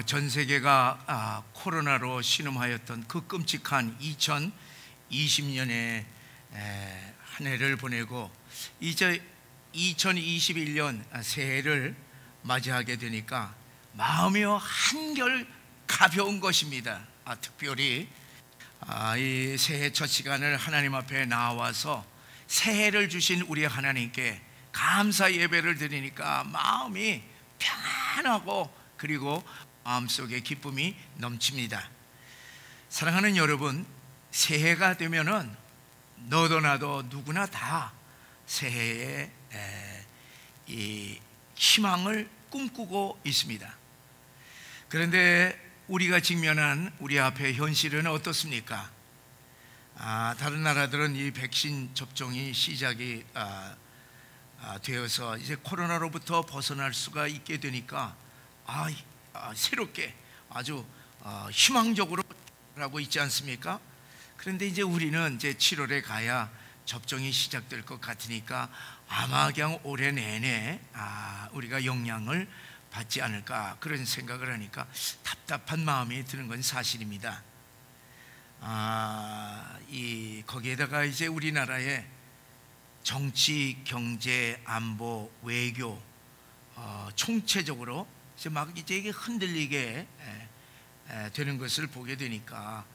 전 세계가 코로나로 신음하였던 그 끔찍한 2020년에 한 해를 보내고 이제 2021년 새해를 맞이하게 되니까 마음이 한결 가벼운 것입니다. 특별히 이 새해 첫 시간을 하나님 앞에 나와서 새해를 주신 우리 하나님께 감사 예배를 드리니까 마음이 평안하고 그리고 마음속에 기쁨이 넘칩니다. 사랑하는 여러분, 새해가 되면은 너도 나도 누구나 다 새해에 이 희망을 꿈꾸고 있습니다. 그런데 우리가 직면한 우리 앞의 현실은 어떻습니까? 다른 나라들은 이 백신 접종이 시작이 되어서 이제 코로나로부터 벗어날 수가 있게 되니까 새롭게 아주 희망적으로 하고 있지 않습니까? 그런데 이제 우리는 이제 7월에 가야 접종이 시작될 것 같으니까 아마 그냥 올해 내내 우리가 영향을 받지 않을까 그런 생각을 하니까 답답한 마음이 드는 건 사실입니다. 거기에다가 이제 우리나라의 정치, 경제, 안보, 외교 총체적으로 이제 이게 흔들리게 되는 것을 보게 되니까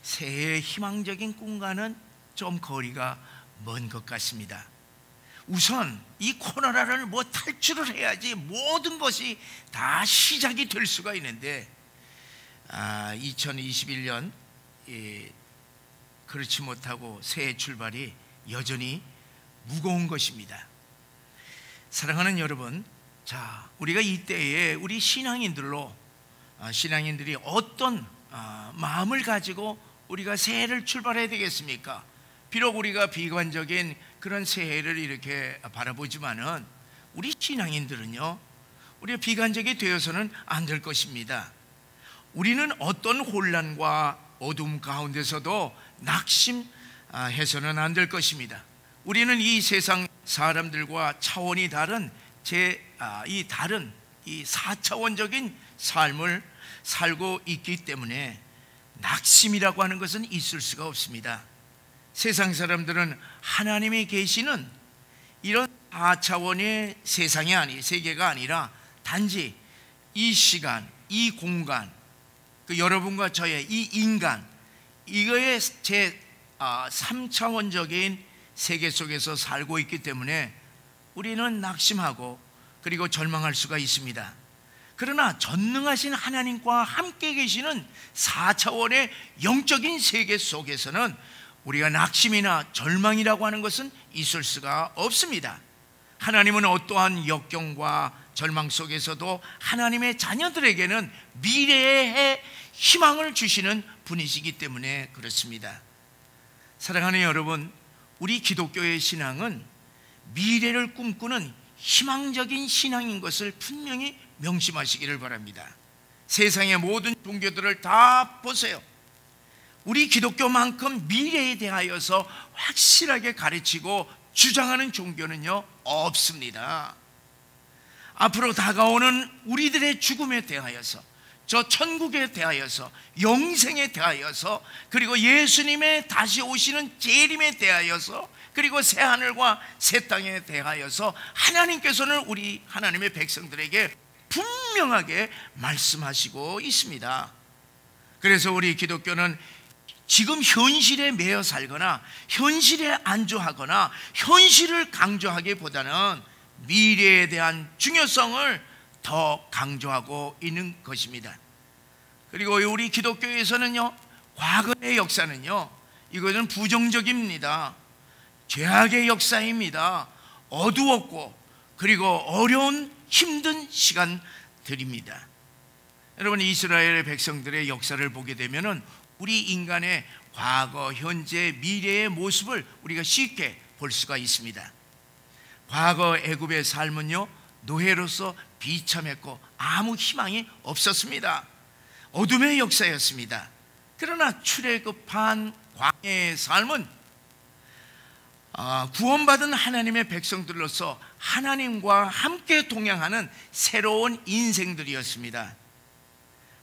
새해의 희망적인 꿈과는 좀 거리가 먼 것 같습니다. 우선 이 코로나를 탈출을 해야지 모든 것이 다 시작이 될 수가 있는데 2021년 그렇지 못하고 새해 출발이 여전히 무거운 것입니다. 사랑하는 여러분, 우리가 이때에 우리 신앙인들이 어떤 마음을 가지고 우리가 새해를 출발해야 되겠습니까? 비록 우리가 비관적인 그런 새해를 이렇게 바라보지만은 우리 신앙인들은요, 우리가 비관적이 되어서는 안 될 것입니다. 우리는 어떤 혼란과 어둠 가운데서도 낙심해서는 안 될 것입니다. 우리는 이 세상 사람들과 차원이 다른 이 4차원적인 삶을 살고 있기 때문에 낙심이라고 하는 것은 있을 수가 없습니다. 세상 사람들은 하나님이 계시는 이런 4차원의 세계가 아니라 단지 이 시간, 이 공간, 여러분과 저의 이 인간, 이거의 3차원적인 세계 속에서 살고 있기 때문에 우리는 낙심하고 그리고 절망할 수가 있습니다. 그러나 전능하신 하나님과 함께 계시는 4차원의 영적인 세계 속에서는 우리가 낙심이나 절망이라고 하는 것은 있을 수가 없습니다. 하나님은 어떠한 역경과 절망 속에서도 하나님의 자녀들에게는 미래의 희망을 주시는 분이시기 때문에 그렇습니다. 사랑하는 여러분, 우리 기독교의 신앙은 미래를 꿈꾸는 희망적인 신앙인 것을 분명히 명심하시기를 바랍니다. 세상의 모든 종교들을 다 보세요. 우리 기독교만큼 미래에 대하여서 확실하게 가르치고 주장하는 종교는요 없습니다. 앞으로 다가오는 우리들의 죽음에 대하여서, 저 천국에 대하여서, 영생에 대하여서, 그리고 예수님의 다시 오시는 재림에 대하여서, 그리고 새 하늘과 새 땅에 대하여서 하나님께서는 우리 하나님의 백성들에게 분명하게 말씀하시고 있습니다. 그래서 우리 기독교는 지금 현실에 매여 살거나 현실에 안주하거나 현실을 강조하기보다는 미래에 대한 중요성을 더 강조하고 있는 것입니다. 그리고 우리 기독교에서는요, 과거의 역사는요, 이것은 부정적입니다. 죄악의 역사입니다. 어두웠고 그리고 어려운 힘든 시간들입니다. 여러분, 이스라엘의 백성들의 역사를 보게 되면은 우리 인간의 과거, 현재, 미래의 모습을 우리가 쉽게 볼 수가 있습니다. 과거 애굽의 삶은요, 노예로서 비참했고 아무 희망이 없었습니다. 어둠의 역사였습니다. 그러나 출애굽한 광야의 삶은 구원받은 하나님의 백성들로서 하나님과 함께 동행하는 새로운 인생들이었습니다.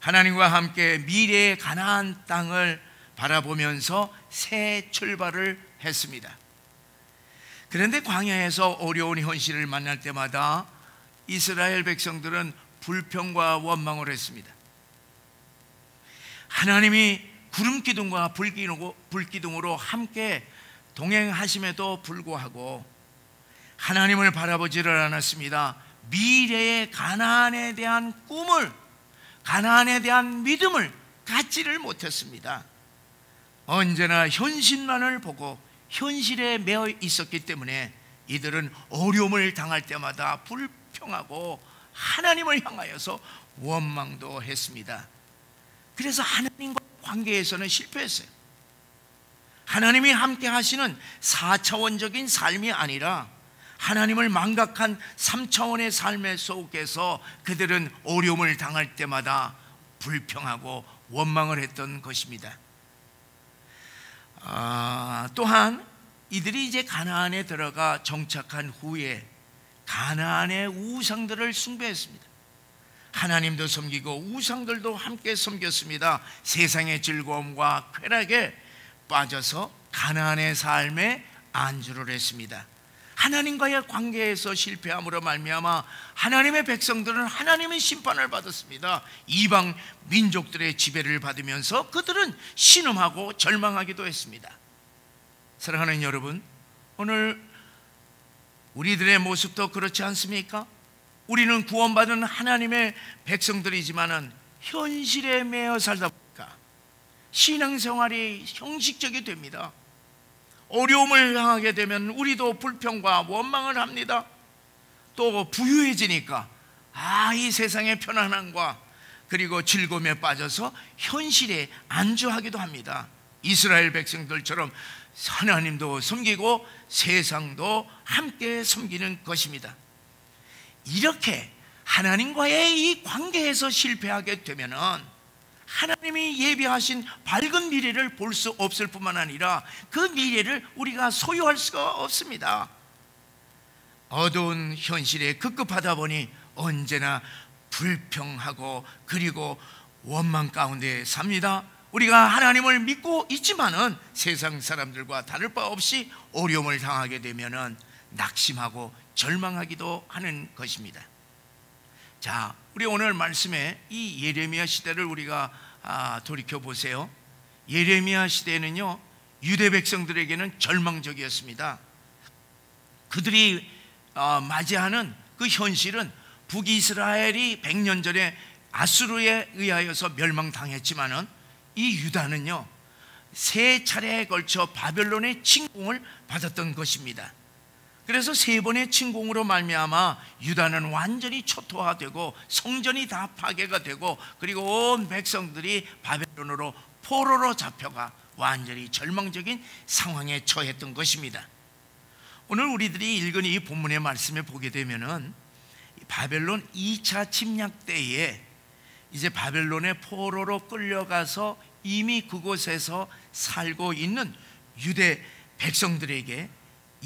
하나님과 함께 미래의 가나안 땅을 바라보면서 새 출발을 했습니다. 그런데 광야에서 어려운 현실을 만날 때마다 이스라엘 백성들은 불평과 원망을 했습니다. 하나님이 구름기둥과 불기둥으로 함께 동행하심에도 불구하고 하나님을 바라보지를 않았습니다. 미래의 가나안에 대한 꿈을, 가나안에 대한 믿음을 갖지를 못했습니다. 언제나 현실만을 보고 현실에 매여 있었기 때문에 이들은 어려움을 당할 때마다 불평하고 하나님을 향하여서 원망도 했습니다. 그래서 하나님과 관계에서는 실패했어요. 하나님이 함께 하시는 4차원적인 삶이 아니라 하나님을 망각한 3차원의 삶의 속에서 그들은 어려움을 당할 때마다 불평하고 원망을 했던 것입니다. 또한 이들이 이제 가나안에 들어가 정착한 후에 가나안의 우상들을 숭배했습니다. 하나님도 섬기고 우상들도 함께 섬겼습니다. 세상의 즐거움과 쾌락에 빠져서 가나안의 삶에 안주를 했습니다. 하나님과의 관계에서 실패함으로 말미암아 하나님의 백성들은 하나님의 심판을 받았습니다. 이방 민족들의 지배를 받으면서 그들은 신음하고 절망하기도 했습니다. 사랑하는 여러분, 오늘 우리들의 모습도 그렇지 않습니까? 우리는 구원받은 하나님의 백성들이지만은 현실에 매여 살다 보니까 신앙생활이 형식적이 됩니다. 어려움을 당하게 되면 우리도 불평과 원망을 합니다. 또 부유해지니까 이 세상의 편안함과 그리고 즐거움에 빠져서 현실에 안주하기도 합니다. 이스라엘 백성들처럼 하나님도 섬기고 세상도 함께 섬기는 것입니다. 이렇게 하나님과의 이 관계에서 실패하게 되면은 하나님이 예비하신 밝은 미래를 볼 수 없을 뿐만 아니라 그 미래를 우리가 소유할 수가 없습니다. 어두운 현실에 급급하다 보니 언제나 불평하고 그리고 원망 가운데 삽니다. 우리가 하나님을 믿고 있지만은 세상 사람들과 다를 바 없이 어려움을 당하게 되면은 낙심하고 절망하기도 하는 것입니다. 자, 우리 오늘 말씀에 이 예레미야 시대를 우리가 돌이켜 보세요. 예레미야 시대는요, 유대 백성들에게는 절망적이었습니다. 그들이 맞이하는 그 현실은 북이스라엘이 100년 전에 아수르에 의하여서 멸망당했지만은 이 유다는요, 세 차례에 걸쳐 바벨론의 침공을 받았던 것입니다. 그래서 세 번의 침공으로 말미암아 유다는 완전히 초토화되고 성전이 다 파괴가 되고 그리고 온 백성들이 바벨론으로 포로로 잡혀가 완전히 절망적인 상황에 처했던 것입니다. 오늘 우리들이 읽은 이 본문의 말씀에 보게 되면은 바벨론 2차 침략 때에 이제 바벨론의 포로로 끌려가서 이미 그곳에서 살고 있는 유대 백성들에게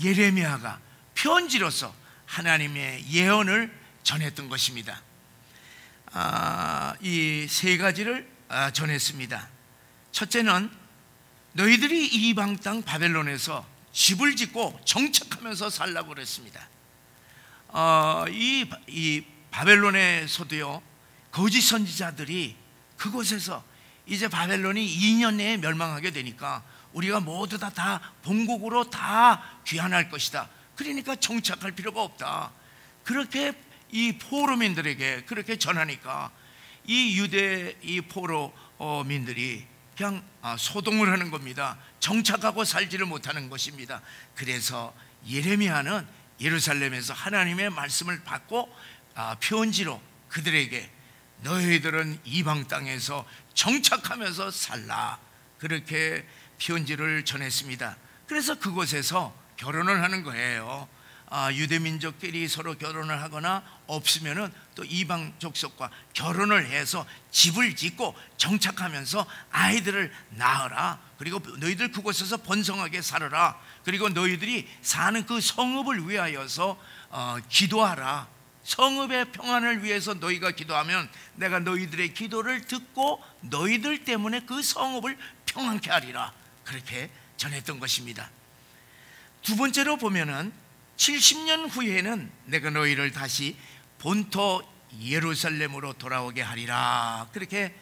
예레미야가 편지로서 하나님의 예언을 전했던 것입니다. 이 세 가지를 전했습니다. 첫째는 너희들이 이방 땅 바벨론에서 집을 짓고 정착하면서 살라고 그랬습니다. 이 바벨론에서도요, 거짓 선지자들이 그곳에서 이제 바벨론이 2년 내에 멸망하게 되니까 우리가 모두 다 본국으로 다 귀환할 것이다. 그러니까 정착할 필요가 없다. 그렇게 이 포로민들에게 그렇게 전하니까 이 유대 이 포로민들이 그냥 소동을 하는 겁니다. 정착하고 살지를 못하는 것입니다. 그래서 예레미야는 예루살렘에서 하나님의 말씀을 받고 편지로 그들에게 너희들은 이방 땅에서 정착하면서 살라, 그렇게 편지를 전했습니다. 그래서 그곳에서 결혼을 하는 거예요. 유대민족끼리 서로 결혼을 하거나 없으면은 또 이방 족속과 결혼을 해서 집을 짓고 정착하면서 아이들을 낳으라. 그리고 너희들 그곳에서 번성하게 살아라. 그리고 너희들이 사는 그 성읍을 위하여서 기도하라. 성읍의 평안을 위해서 너희가 기도하면 내가 너희들의 기도를 듣고 너희들 때문에 그 성읍을 평안케 하리라. 그렇게 전했던 것입니다. 두 번째로 보면은 70년 후에는 내가 너희를 다시 본토 예루살렘으로 돌아오게 하리라. 그렇게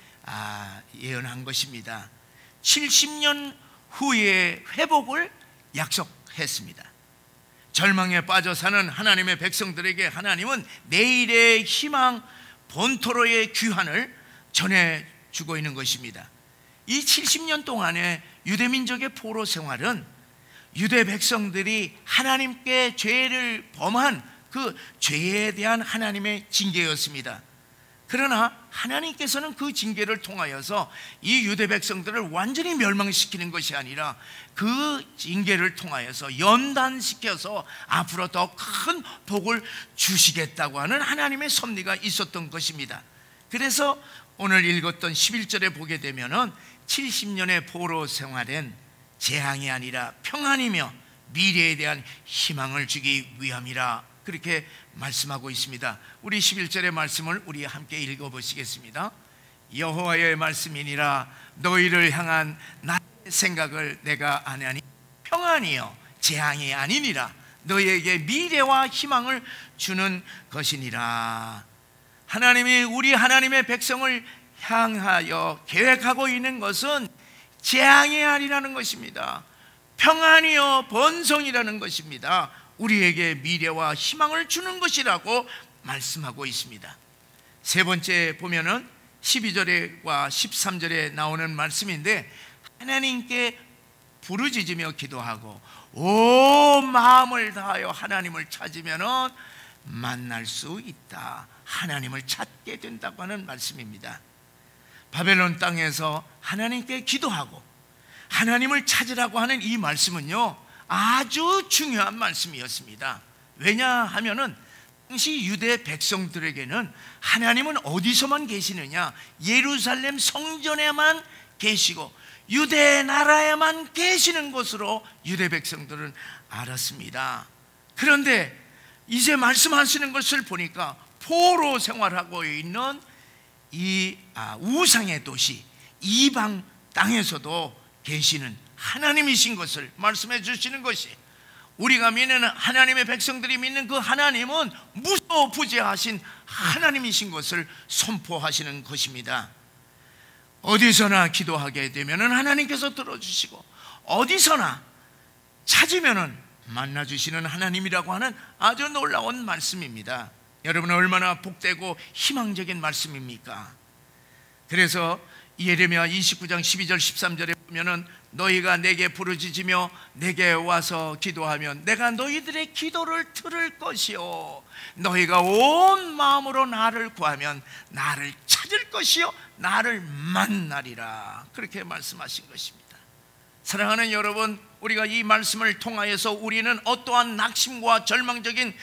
예언한 것입니다. 70년 후에 회복을 약속했습니다. 절망에 빠져 사는 하나님의 백성들에게 하나님은 내일의 희망, 본토로의 귀환을 전해주고 있는 것입니다. 이 70년 동안의 유대민족의 포로 생활은 유대 백성들이 하나님께 죄를 범한 그 죄에 대한 하나님의 징계였습니다. 그러나 하나님께서는 그 징계를 통하여서 이 유대 백성들을 완전히 멸망시키는 것이 아니라 그 징계를 통하여서 연단시켜서 앞으로 더 큰 복을 주시겠다고 하는 하나님의 섭리가 있었던 것입니다. 그래서 오늘 읽었던 11절에 보게 되면은 70년의 포로 생활엔 재앙이 아니라 평안이며 미래에 대한 희망을 주기 위함이라 그렇게 말씀하고 있습니다. 우리 11절의 말씀을 우리 함께 읽어보시겠습니다. 여호와의 말씀이니라 너희를 향한 나의 생각을 내가 아냐니 평안이요 재앙이 아니니라 너희에게 미래와 희망을 주는 것이니라. 하나님이 우리 하나님의 백성을 향하여 계획하고 있는 것은 재앙이 아니라는 것입니다. 평안이요 번성이라는 것입니다. 우리에게 미래와 희망을 주는 것이라고 말씀하고 있습니다. 세 번째 보면은 12절과 13절에 나오는 말씀인데 하나님께 부르짖으며 기도하고 온 마음을 다하여 하나님을 찾으면은 만날 수 있다. 하나님을 찾게 된다고 하는 말씀입니다. 바벨론 땅에서 하나님께 기도하고 하나님을 찾으라고 하는 이 말씀은요 아주 중요한 말씀이었습니다. 왜냐하면은 당시 유대 백성들에게는 하나님은 어디서만 계시느냐, 예루살렘 성전에만 계시고 유대 나라에만 계시는 것으로 유대 백성들은 알았습니다. 그런데 이제 말씀하시는 것을 보니까 포로 생활하고 있는 이 우상의 도시 이방 땅에서도 계시는 하나님이신 것을 말씀해 주시는 것이, 우리가 믿는 하나님의 백성들이 믿는 그 하나님은 무소부재하신 하나님이신 것을 선포하시는 것입니다. 어디서나 기도하게 되면 하나님께서 들어주시고 어디서나 찾으면 만나주시는 하나님이라고 하는 아주 놀라운 말씀입니다. 여러분은 얼마나 복되고 희망적인 말씀입니까? 그래서 예레미야 29장 12절 13절에 보면은 너희가 내게 부르짖으며 내게 와서 기도하면 내가 너희들의 기도를 들을 것이요 너희가 온 마음으로 나를 구하면 나를 찾을 것이요 나를 만나리라. 그렇게 말씀하신 것입니다. 사랑하는 여러분, 우리가 이 말씀을 통하여서 우리는 어떠한 낙심과 절망적인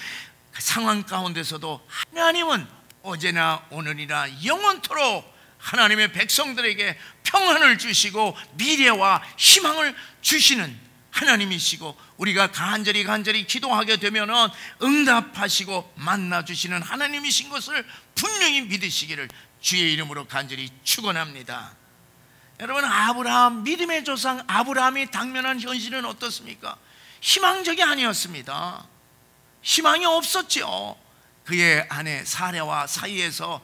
상황 가운데서도 하나님은 어제나 오늘이나 영원토록 하나님의 백성들에게 평안을 주시고 미래와 희망을 주시는 하나님이시고, 우리가 간절히 기도하게 되면 응답하시고 만나주시는 하나님이신 것을 분명히 믿으시기를 주의 이름으로 간절히 축원합니다. 여러분, 아브라함, 믿음의 조상 아브라함이 당면한 현실은 어떻습니까? 희망적이 아니었습니다. 희망이 없었죠. 그의 아내 사레와 사이에서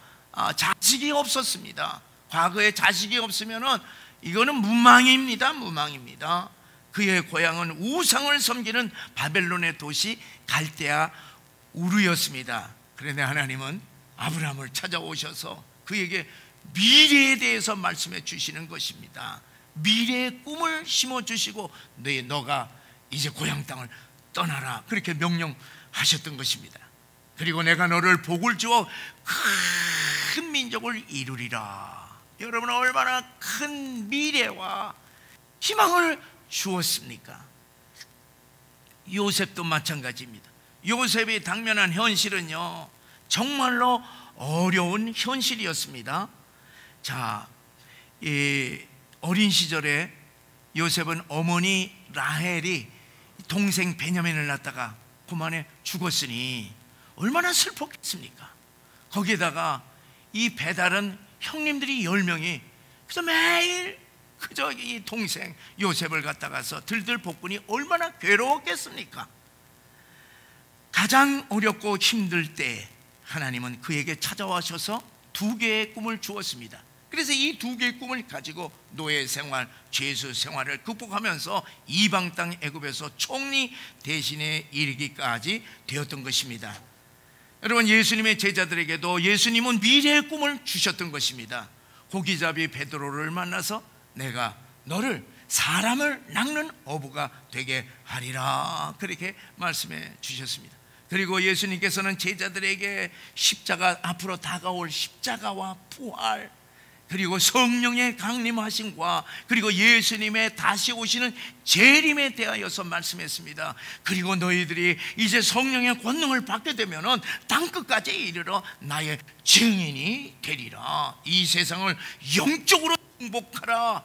자식이 없었습니다. 과거에 자식이 없으면 이거는 무망입니다. 무망입니다. 그의 고향은 우상을 섬기는 바벨론의 도시 갈대아 우르였습니다. 그런데 하나님은 아브라함을 찾아오셔서 그에게 미래에 대해서 말씀해 주시는 것입니다. 미래의 꿈을 심어주시고 너가 이제 고향 땅을 떠나라, 그렇게 명령하셨던 것입니다. 그리고 내가 너를 복을 주어 큰 민족을 이루리라. 여러분, 얼마나 큰 미래와 희망을 주었습니까? 요셉도 마찬가지입니다. 요셉이 당면한 현실은요 정말로 어려운 현실이었습니다. 자, 이 어린 시절에 요셉은 어머니 라헬이 동생 베냐민을 낳다가 그만에 죽었으니 얼마나 슬펐겠습니까? 거기에다가 이 배달은 형님들이 10명이 그저 매일 그저 이 동생 요셉을 갖다가서 들들 볶으니 얼마나 괴로웠겠습니까? 가장 어렵고 힘들 때 하나님은 그에게 찾아와셔서 2개의 꿈을 주었습니다. 그래서 이 2개의 꿈을 가지고 노예 생활, 죄수 생활을 극복하면서 이방 땅 애굽에서 총리 대신에 이르기까지 되었던 것입니다. 여러분, 예수님의 제자들에게도 예수님은 미래의 꿈을 주셨던 것입니다. 고기잡이 베드로를 만나서 내가 너를 사람을 낚는 어부가 되게 하리라, 그렇게 말씀해 주셨습니다. 그리고 예수님께서는 제자들에게 십자가, 앞으로 다가올 십자가와 부활, 그리고 성령의 강림하심과 그리고 예수님의 다시 오시는 재림에 대하여서 말씀했습니다. 그리고 너희들이 이제 성령의 권능을 받게 되면은 땅끝까지 이르러 나의 증인이 되리라. 이 세상을 영적으로 정복하라.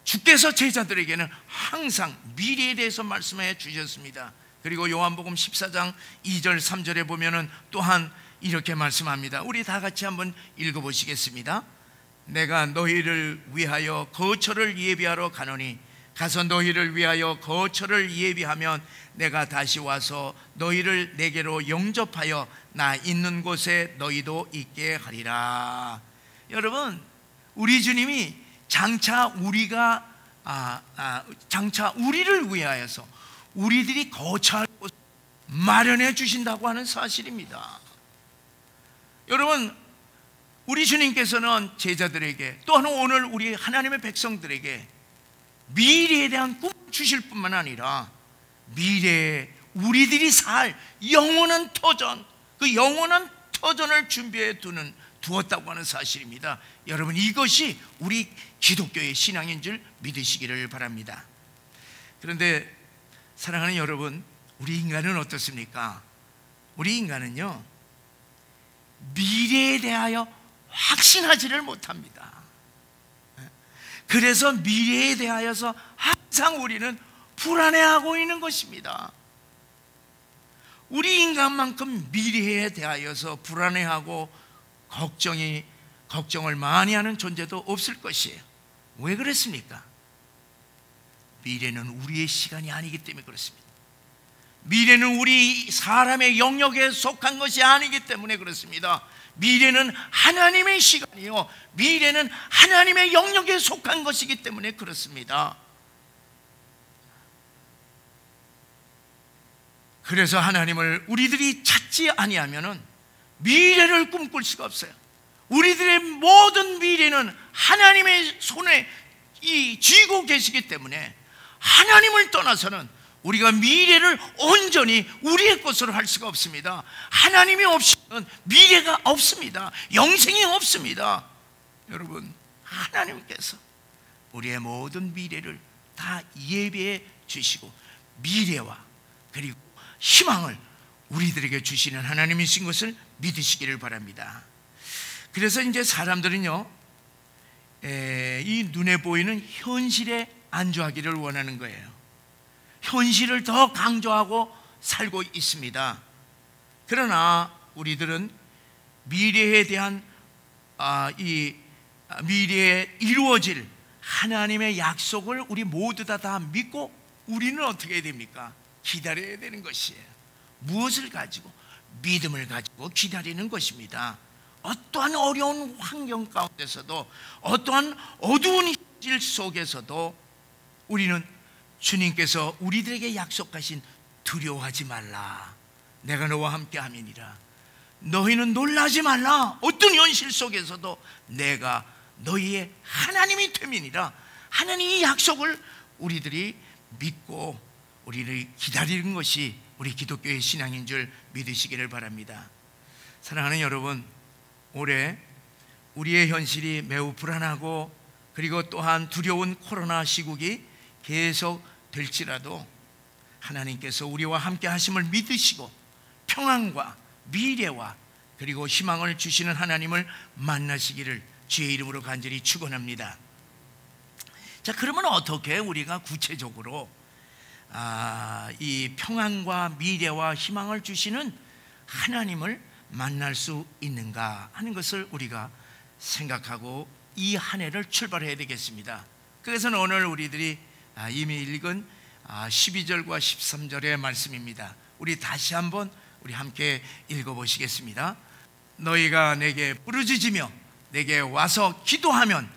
주께서 제자들에게는 항상 미래에 대해서 말씀해 주셨습니다. 그리고 요한복음 14장 2절 3절에 보면은 또한 이렇게 말씀합니다. 우리 다 같이 한번 읽어보시겠습니다. 내가 너희를 위하여 거처를 예비하러 가노니 가서 너희를 위하여 거처를 예비하면 내가 다시 와서 너희를 내게로 영접하여 나 있는 곳에 너희도 있게 하리라. 여러분, 우리 주님이 장차 우리를 위하여서 우리들이 거처할 곳 마련해 주신다고 하는 사실입니다. 여러분, 우리 주님께서는 제자들에게 또한 오늘 우리 하나님의 백성들에게 미래에 대한 꿈을 주실 뿐만 아니라 미래에 우리들이 살 영원한 터전, 그 영원한 터전을 준비해 두었다고 하는 사실입니다. 여러분, 이것이 우리 기독교의 신앙인 줄 믿으시기를 바랍니다. 그런데 사랑하는 여러분, 우리 인간은 어떻습니까? 우리 인간은요, 미래에 대하여 확신하지를 못합니다. 그래서 미래에 대하여서 항상 우리는 불안해하고 있는 것입니다. 우리 인간만큼 미래에 대하여서 불안해하고 걱정을 많이 하는 존재도 없을 것이에요. 왜 그랬습니까? 미래는 우리의 시간이 아니기 때문에 그렇습니다. 미래는 우리 사람의 영역에 속한 것이 아니기 때문에 그렇습니다. 미래는 하나님의 시간이요, 미래는 하나님의 영역에 속한 것이기 때문에 그렇습니다. 그래서 하나님을 우리들이 찾지 아니하면은 미래를 꿈꿀 수가 없어요. 우리들의 모든 미래는 하나님의 손에 쥐고 계시기 때문에 하나님을 떠나서는 우리가 미래를 온전히 우리의 것으로 할 수가 없습니다. 하나님이 없이는 미래가 없습니다. 영생이 없습니다. 여러분, 하나님께서 우리의 모든 미래를 다 예비해 주시고 미래와 그리고 희망을 우리들에게 주시는 하나님이신 것을 믿으시기를 바랍니다. 그래서 이제 사람들은요, 이 눈에 보이는 현실에 안주하기를 원하는 거예요. 현실을 더 강조하고 살고 있습니다. 그러나 우리들은 미래에 대한 미래에 이루어질 하나님의 약속을 우리 모두 다 믿고 우리는 어떻게 해야 됩니까? 기다려야 되는 것이에요. 무엇을 가지고? 믿음을 가지고 기다리는 것입니다. 어떠한 어려운 환경 가운데서도, 어떠한 어두운 현실 속에서도 우리는 주님께서 우리들에게 약속하신 두려워하지 말라, 내가 너와 함께 함이니라, 너희는 놀라지 말라, 어떤 현실 속에서도 내가 너희의 하나님이 됨이니라, 하나님의 약속을 우리들이 믿고 우리를 기다리는 것이 우리 기독교의 신앙인 줄 믿으시기를 바랍니다. 사랑하는 여러분, 올해 우리의 현실이 매우 불안하고 그리고 또한 두려운 코로나 시국이 계속 될지라도 하나님께서 우리와 함께 하심을 믿으시고 평안과 미래와 그리고 희망을 주시는 하나님을 만나시기를 주의 이름으로 간절히 축원합니다. 자, 그러면 어떻게 우리가 구체적으로 이 평안과 미래와 희망을 주시는 하나님을 만날 수 있는가 하는 것을 우리가 생각하고 이 한 해를 출발해야 되겠습니다. 그래서 오늘 우리들이 이미 읽은 12절과 13절의 말씀입니다. 우리 다시 한번 우리 함께 읽어보시겠습니다. 너희가 내게 부르짖으며 내게 와서 기도하면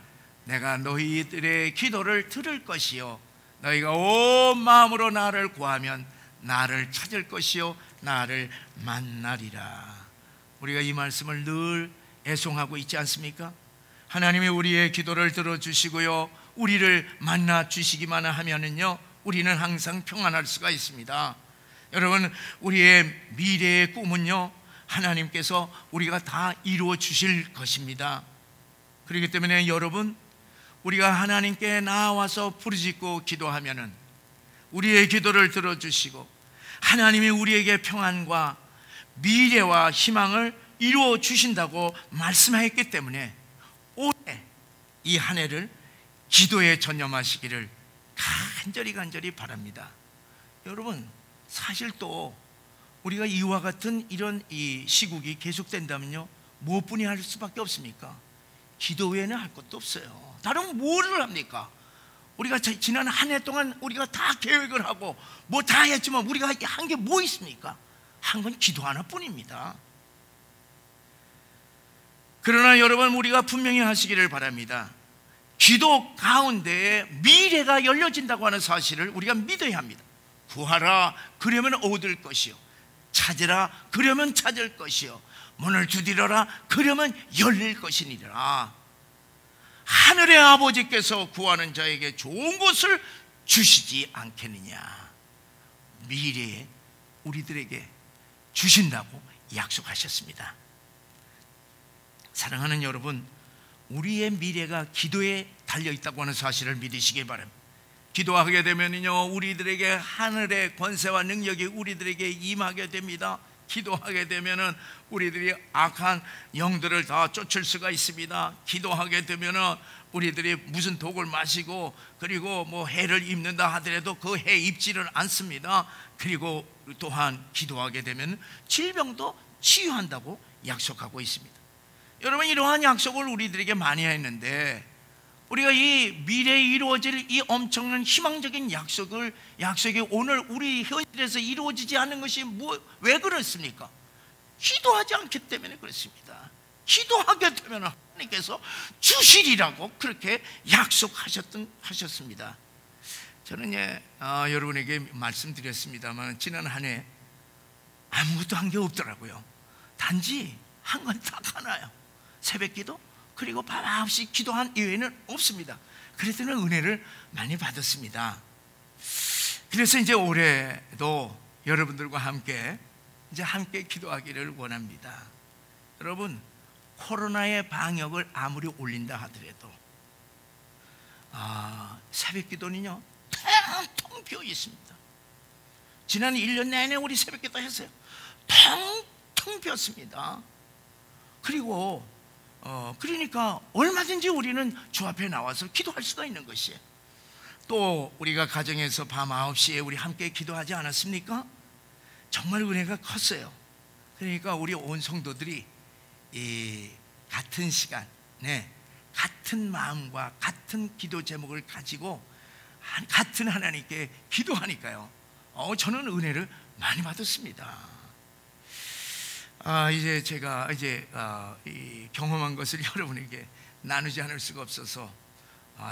내가 너희들의 기도를 들을 것이요 너희가 온 마음으로 나를 구하면 나를 찾을 것이요 나를 만나리라. 우리가 이 말씀을 늘 애송하고 있지 않습니까? 하나님이 우리의 기도를 들어주시고요 우리를 만나 주시기만 하면은요 우리는 항상 평안할 수가 있습니다. 여러분, 우리의 미래의 꿈은요 하나님께서 우리가 다 이루어 주실 것입니다. 그렇기 때문에 여러분, 우리가 하나님께 나와서 부르짖고 기도하면은 우리의 기도를 들어주시고 하나님이 우리에게 평안과 미래와 희망을 이루어 주신다고 말씀하였기 때문에 올해 이 한 해를 기도에 전념하시기를 간절히 바랍니다. 여러분, 사실 또 우리가 이와 같은 이런 이 시국이 계속된다면요 무엇뿐이 할 수밖에 없습니까? 기도 외에는 할 것도 없어요. 다른 뭐를 합니까? 우리가 지난 한 해 동안 우리가 다 계획을 하고 뭐 다 했지만 우리가 한 게 뭐 있습니까? 한 건 기도 하나뿐입니다. 그러나 여러분, 우리가 분명히 하시기를 바랍니다. 기도 가운데에 미래가 열려진다고 하는 사실을 우리가 믿어야 합니다. 구하라 그러면 얻을 것이요 찾으라 그러면 찾을 것이요 문을 두드려라 그러면 열릴 것이니라. 하늘의 아버지께서 구하는 자에게 좋은 것을 주시지 않겠느냐. 미래에 우리들에게 주신다고 약속하셨습니다. 사랑하는 여러분, 우리의 미래가 기도에 달려있다고 하는 사실을 믿으시기 바랍니다. 기도하게 되면요 우리들에게 하늘의 권세와 능력이 우리들에게 임하게 됩니다. 기도하게 되면은 우리들이 악한 영들을 다 쫓을 수가 있습니다. 기도하게 되면은 우리들이 무슨 독을 마시고 그리고 뭐 해를 입는다 하더라도 그 해 입지를 않습니다. 그리고 또한 기도하게 되면 질병도 치유한다고 약속하고 있습니다. 여러분, 이러한 약속을 우리들에게 많이 했는데 우리가 이 미래에 이루어질 이 엄청난 희망적인 약속이 오늘 우리 현실에서 이루어지지 않는 것이 왜 그렇습니까? 기도하지 않기 때문에 그렇습니다. 기도하게 되면 하나님께서 주시리라고 그렇게 약속하셨습니다. 저는 여러분에게 말씀드렸습니다만 지난 한 해 아무것도 한 게 없더라고요. 단지 한 건 딱 하나요. 새벽기도 그리고 밤 없이 기도한 이외에는 없습니다. 그랬더니 은혜를 많이 받았습니다. 그래서 이제 올해도 여러분들과 함께 기도하기를 원합니다. 여러분, 코로나의 방역을 아무리 올린다 하더라도 새벽기도는요 텅텅 비어 있습니다. 지난 1년 내내 우리 새벽기도 했어요. 텅텅 비었습니다. 그리고 그러니까 얼마든지 우리는 주 앞에 나와서 기도할 수가 있는 것이에요. 또 우리가 가정에서 밤 9시에 우리 함께 기도하지 않았습니까? 정말 은혜가 컸어요. 그러니까 우리 온 성도들이 이 같은 시간에 같은 마음과 같은 기도 제목을 가지고 같은 하나님께 기도하니까요 저는 은혜를 많이 받았습니다. 이제 제가 이 경험한 것을 여러분에게 나누지 않을 수가 없어서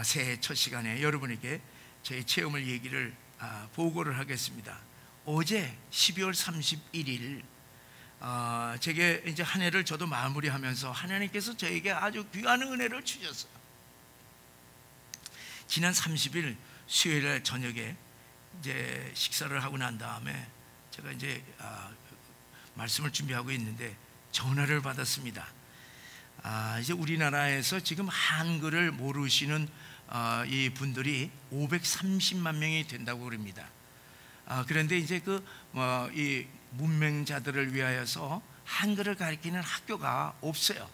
새해 첫 시간에 여러분에게 제 체험을 얘기를 보고를 하겠습니다. 어제 12월 31일 제게 이제 한 해를 저도 마무리하면서 하나님께서 저에게 아주 귀한 은혜를 주셨어요. 지난 30일 수요일 저녁에 이제 식사를 하고 난 다음에 제가 이제 말씀을 준비하고 있는데 전화를 받았습니다. 이제 우리나라에서 지금 한글을 모르시는 이 분들이 530만 명이 된다고 그럽니다. 그런데 이제 이 문맹자들을 위하여서 한글을 가르치는 학교가 없어요.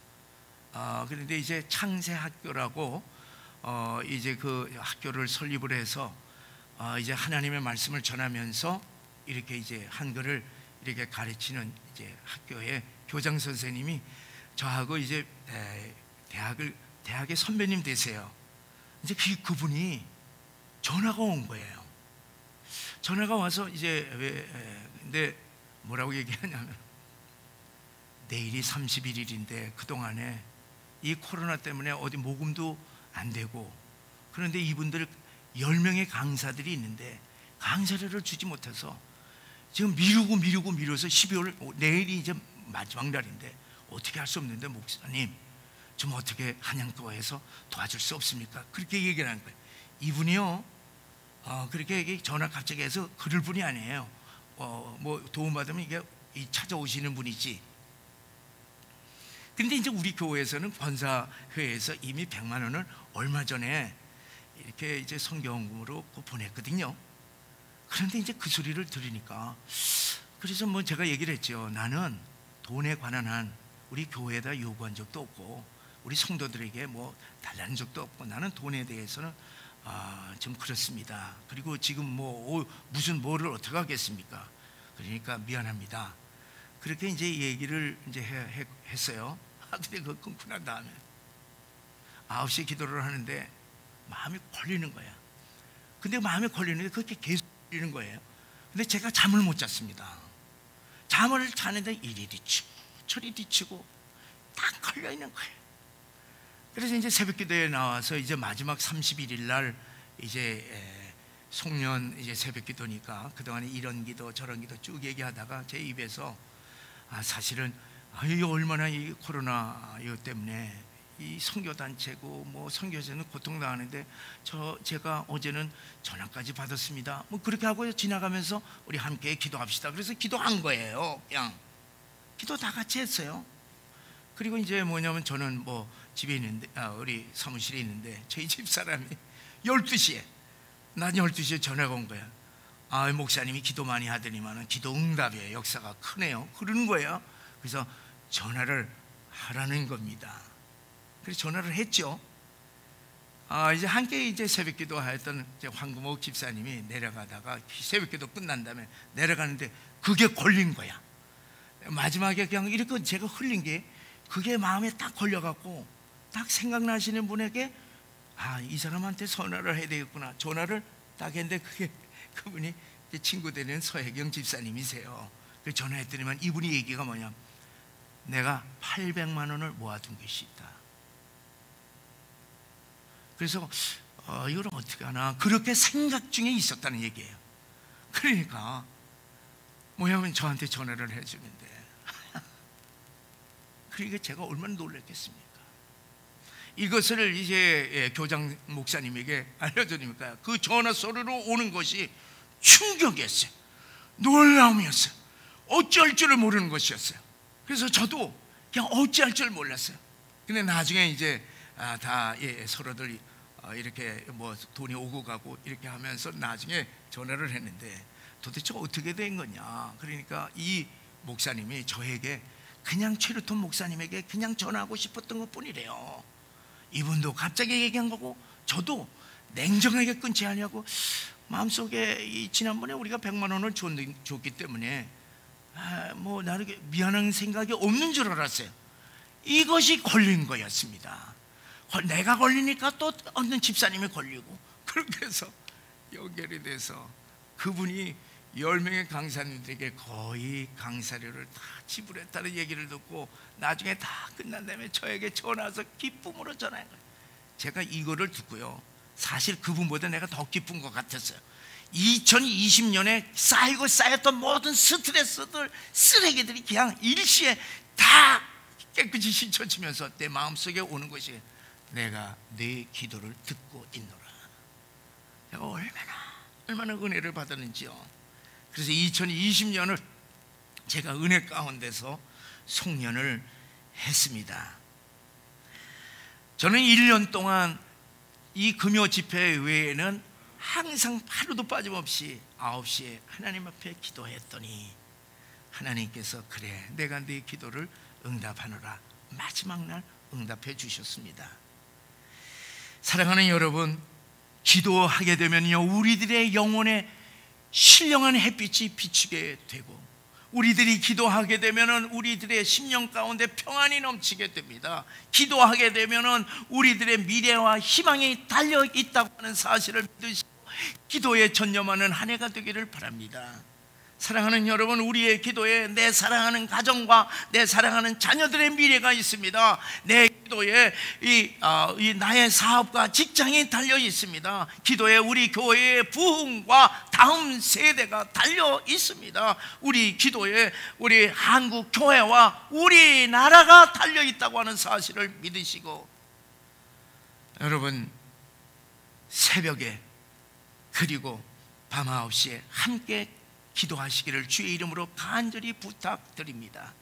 그런데 이제 창세학교라고 이제 그 학교를 설립을 해서 이제 하나님의 말씀을 전하면서 이렇게 이제 한글을 이렇게 가르치는 이제 학교의 교장 선생님이 저하고 이제 대학의 선배님 되세요. 이제 그분이 전화가 온 거예요. 전화가 와서 이제 근데 뭐라고 얘기하냐면 내일이 31일인데 그동안에 이 코로나 때문에 어디 모금도 안 되고, 그런데 이분들 10명의 강사들이 있는데 강사료를 주지 못해서 지금 미뤄서 12월 내일이 이제 마지막 날인데 어떻게 할 수 없는데 목사님 좀 어떻게 한양교회에서 도와줄 수 없습니까? 그렇게 얘기를 하는 거예요. 이분이요 그렇게 전화 갑자기 해서 그럴 분이 아니에요. 뭐 도움받으면 이게 찾아오시는 분이지. 근데 이제 우리 교회에서는 권사회에서 이미 100만 원을 얼마 전에 이렇게 이제 선교헌금으로 보냈거든요. 그런데 이제 그 소리를 들으니까, 그래서 뭐 제가 얘기를 했죠. 나는 돈에 관한 한 우리 교회에다 요구한 적도 없고 우리 성도들에게 뭐 달라는 적도 없고, 나는 돈에 대해서는 좀 그렇습니다. 그리고 지금 무슨 뭐를 어떻게 하겠습니까? 그러니까 미안합니다. 그렇게 이제 얘기를 이제 했어요. 근데 그거 끊고 난 다음에 9시에 기도를 하는데 마음이 걸리는 거야. 근데 마음이 걸리는데 그렇게 계속 걸리는 거예요. 근데 제가 잠을 못 잤습니다. 잠을 자는데 이리 뒤치고 저리 뒤치고 딱 걸려 있는 거예요. 그래서 이제 새벽기도에 나와서 이제 마지막 31일 날 이제 송년 이제 새벽기도니까 그동안에 이런 기도 저런 기도 쭉 얘기하다가 제 입에서 사실은 이 얼마나 이 코로나 이거 때문에 이 선교단체고 뭐 선교사는 고통당하는데 제가 어제는 전화까지 받았습니다. 뭐 그렇게 하고 지나가면서 우리 함께 기도합시다. 그래서 기도한 거예요. 그냥 기도 다 같이 했어요. 그리고 이제 뭐냐면 저는 뭐 집에 있는데 우리 사무실에 있는데 저희 집 사람이 12시에 낮 12시에 전화가 온 거야. 목사님이 기도 많이 하더니만은 기도 응답이에요. 역사가 크네요. 그러는 거예요. 그래서 전화를 하라는 겁니다. 그래서 전화를 했죠. 이제 함께 이제 새벽기도 하였던 이제 황금옥 집사님이 내려가다가 새벽기도 끝난 다음에 내려가는데 그게 걸린 거야. 마지막에 그냥 이렇게 제가 흘린 게 그게 마음에 딱 걸려갖고 딱 생각나시는 분에게 이 사람한테 전화를 해야 되겠구나. 전화를 딱 했는데 그분이 친구 되는 서혜경 집사님이세요. 그래서 전화했더니만 이분이 얘기가 뭐냐, 내가 800만 원을 모아둔 것이 있다. 그래서 이걸 어떻게 하나 그렇게 생각 중에 있었다는 얘기예요. 그러니까 뭐냐면 저한테 전화를 해주는데 그러니까 제가 얼마나 놀랐겠습니까? 이것을 이제 교장 목사님에게 알려드리니까 그 전화 소리로 오는 것이 충격이었어요. 놀라움이었어요. 어찌할 줄을 모르는 것이었어요. 그래서 저도 그냥 어찌할 줄 몰랐어요. 근데 나중에 이제 다 서로들 이렇게 뭐 돈이 오고 가고 이렇게 하면서 나중에 전화를 했는데 도대체 어떻게 된 거냐. 그러니까 이 목사님이 저에게 그냥 최루톤 목사님에게 그냥 전화하고 싶었던 것 뿐이래요. 이분도 갑자기 얘기한 거고 저도 냉정하게 끊지 않냐고 마음속에 지난번에 우리가 100만 원을 줬기 때문에 뭐 나르게 미안한 생각이 없는 줄 알았어요. 이것이 걸린 거였습니다. 내가 걸리니까 또 어떤 집사님이 걸리고 그렇게 해서 연결이 돼서 그분이 10명의 강사님들에게 거의 강사료를 다 지불했다는 얘기를 듣고 나중에 다 끝난 다음에 저에게 전화 와서 기쁨으로 전화한 거예요. 제가 이거를 듣고요, 사실 그분보다 내가 더 기쁜 것 같았어요. 2020년에 쌓였던 모든 스트레스들 쓰레기들이 그냥 일시에 다 깨끗이 씻어지면서 내 마음속에 오는 것이 내가 네 기도를 듣고 있노라. 내가 얼마나 은혜를 받았는지요. 그래서 2020년을 제가 은혜 가운데서 송년을 했습니다. 저는 1년 동안 이 금요 집회 외에는 항상 하루도 빠짐없이 9시에 하나님 앞에 기도했더니 하나님께서 그래 내가 네 기도를 응답하노라 마지막 날 응답해 주셨습니다. 사랑하는 여러분, 기도하게 되면요 우리들의 영혼에 신령한 햇빛이 비추게 되고 우리들이 기도하게 되면은 우리들의 심령 가운데 평안이 넘치게 됩니다. 기도하게 되면은 우리들의 미래와 희망이 달려 있다고 하는 사실을 믿으시고 기도에 전념하는 한 해가 되기를 바랍니다. 사랑하는 여러분, 우리의 기도에 내 사랑하는 가정과 내 사랑하는 자녀들의 미래가 있습니다. 내 기도에 이 나의 사업과 직장이 달려 있습니다. 기도에 우리 교회의 부흥과 다음 세대가 달려 있습니다. 우리 기도에 우리 한국 교회와 우리나라가 달려 있다고 하는 사실을 믿으시고, 여러분 새벽에 그리고 밤 9시에 함께 기도하시기를 주의 이름으로 간절히 부탁드립니다.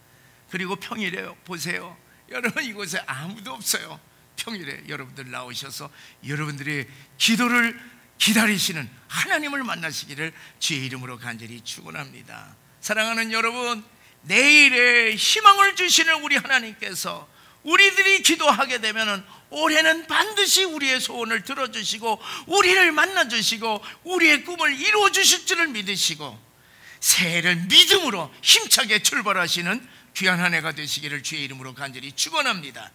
그리고 평일에 보세요. 여러분, 이곳에 아무도 없어요. 평일에 여러분들 나오셔서 여러분들의 기도를 기다리시는 하나님을 만나시기를 주의 이름으로 간절히 축원합니다. 사랑하는 여러분, 내일의 희망을 주시는 우리 하나님께서 우리들이 기도하게 되면은 올해는 반드시 우리의 소원을 들어주시고 우리를 만나주시고 우리의 꿈을 이루어주실 줄을 믿으시고 새해를 믿음으로 힘차게 출발하시는 귀한 한 해가 되시기를 주의 이름으로 간절히 축원합니다.